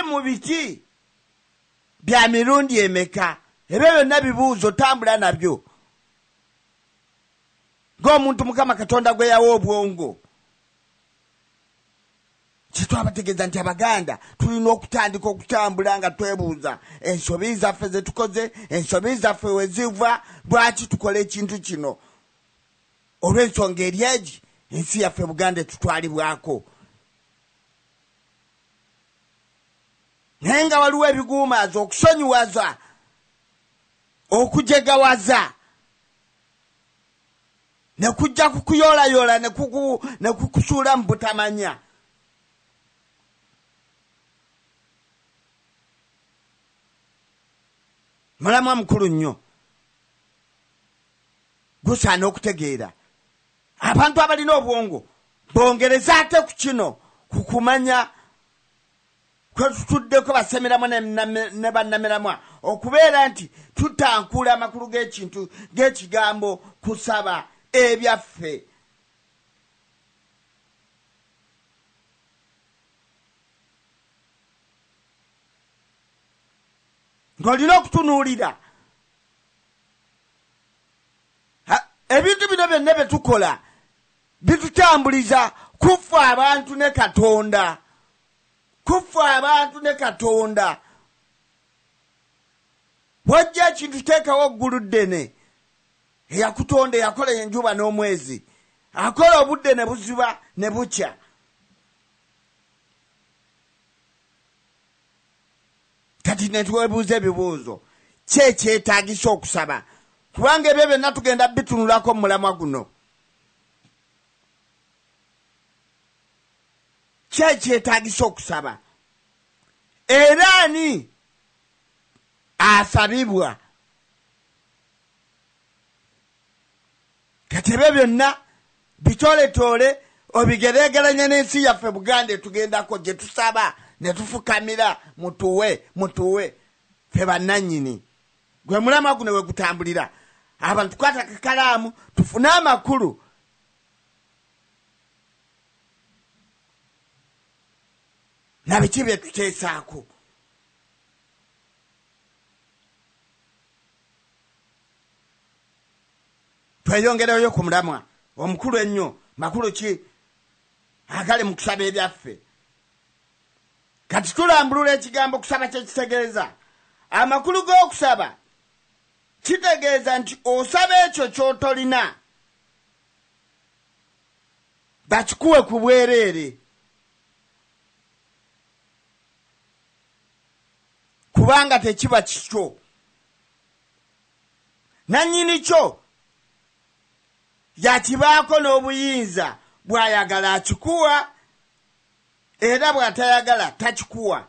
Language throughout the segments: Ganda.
mu biki bya mirundi emeka ebyo byonna bibuuzo tambula nabyo ng'omuntu Mukama Katonda gwe yawa obwongo. Kitwabategeeza nti Abaganda tulina okutandika okutambula nga twebuuza ensobi zaffe ze tukoze, ensobi zaffe we ziva, lwaki tukola ekintu kino. Olw'ensonga eri egi ensi yaffe Buganda tutwalibwako. Naye nga waliwo ebiguumaaza okusonyiwaza, okujegawaza, ne kujja kukuyoolayoola ne kukusuula mu butamanya. Mulamwa mukulu nnyo gusaana okutegeera abantu abalina obwongo bongereza ate ku kino kukumanya kwe tutuddeko basemeramu ne bannamiramwa okubeera nti tutankuula amakulu g'ekintu g'ekigambo kusaba ebyaffe. Ng'olina okutunuulira ebintu bino byonna bye tukola bitutambuliza kufa abantu ne Katonda. Kufa abantu ne Katonda. Wajja ekintu teekawo ggulu ddene eyakutonda eyakola enjuba n'omwezi akola obudde ne buziba ne bukya. Kati ne twebuuza ebibuuzo ki ekyetaagisa okusaba kubanga ebyo byonna tugenda bitunulako mu mulamwa guno. Ki ekyetaagisa okusaba era ani asabibwa? Kati ebyo byonna bitooletoole obigereegeranya n'ensi yaffe Buganda etugendako gye tusaba ne tufukamira mutuwe ffe bannannyini. Gwe mulamwa guno we gutambulira abantu tukwata kakalaamu tufune amakulu. Na biki bye tuteesaako. Tweyongereyo ku mulamwa omukulu ennyo. Makulu ki? Agali mu kusaba ebyaffe. Kati tulambulula ekigambo kusaba kye kitegeeza. Amakulu g'okusaba kitegeeza nti osaba ekyo ky'otolina bakikuwe ku bwereere kubanga tekiba kikyo. Nannyini kyo yakibaako n'obuyinza bw'ayagala akikuwa era bw'atayagala takikuwa.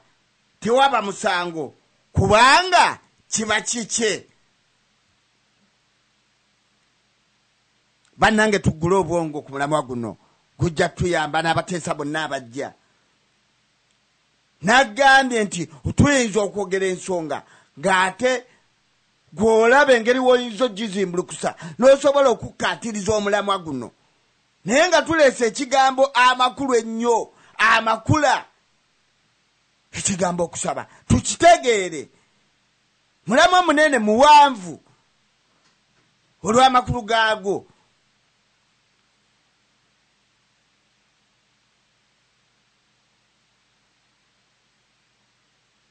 Tewaba musango kubanga kiba kikye. Bannange tuggule obwongo ku mulamwa guno gujja tuyamba n'abateesa bonna abajja. Nagambye nti tuyinza okwogera ensonga ng'ate gw'olaba engeri w'oyinza ogizimbulukusa n'osobola okukkaatiriza omulamwa guno. Naye nga tuleese ekigambo amakulu ennyo amakula. Ekigambo okusaba tukitegeere mulamwa munene muwanvu olw'amakulu gaagwo.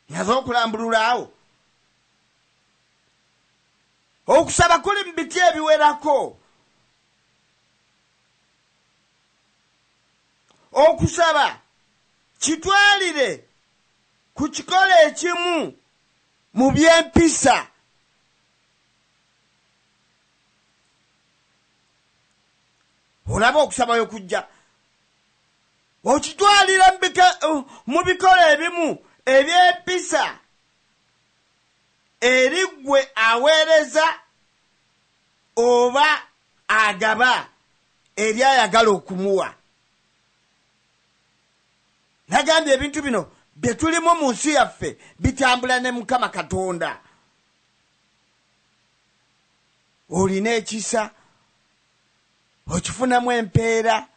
Nyaza okulambululaawo okusaba kuli mu biti ebiwerako. Okusaba kitwalire ku kikola ekimu mu by'empisa. Olaba okusabayo kujja okitwalira mu bikola ebimu eby'empisa eri gwe aweereza oba agaba eri ayagala okumuwa. Nagambye ebintu bino bye tulimu mu nsi yaffe bitambula ne Mukama Katonda. Olina ekisa okifunamu empeera.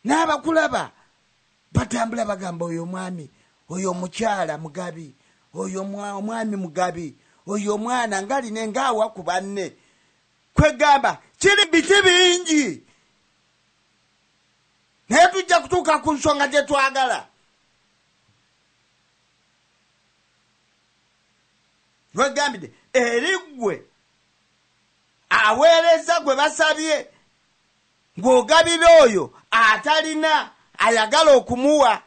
n'abakulaba batambula bagamba oyo omwami, oyo omukyala mugabi, oyo omwami mugabi, oyo omwana ng'alina ng'awa ku banne. Kwegamba kiri biti bingi naye tujja kutuuka ku nsonga gye twagala. Wegambide eri ggwe aweereza gwe basabye ng'ogabira oyo atalina ayagala okumuwa.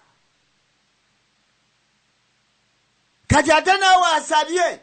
Kati ate naawe asabye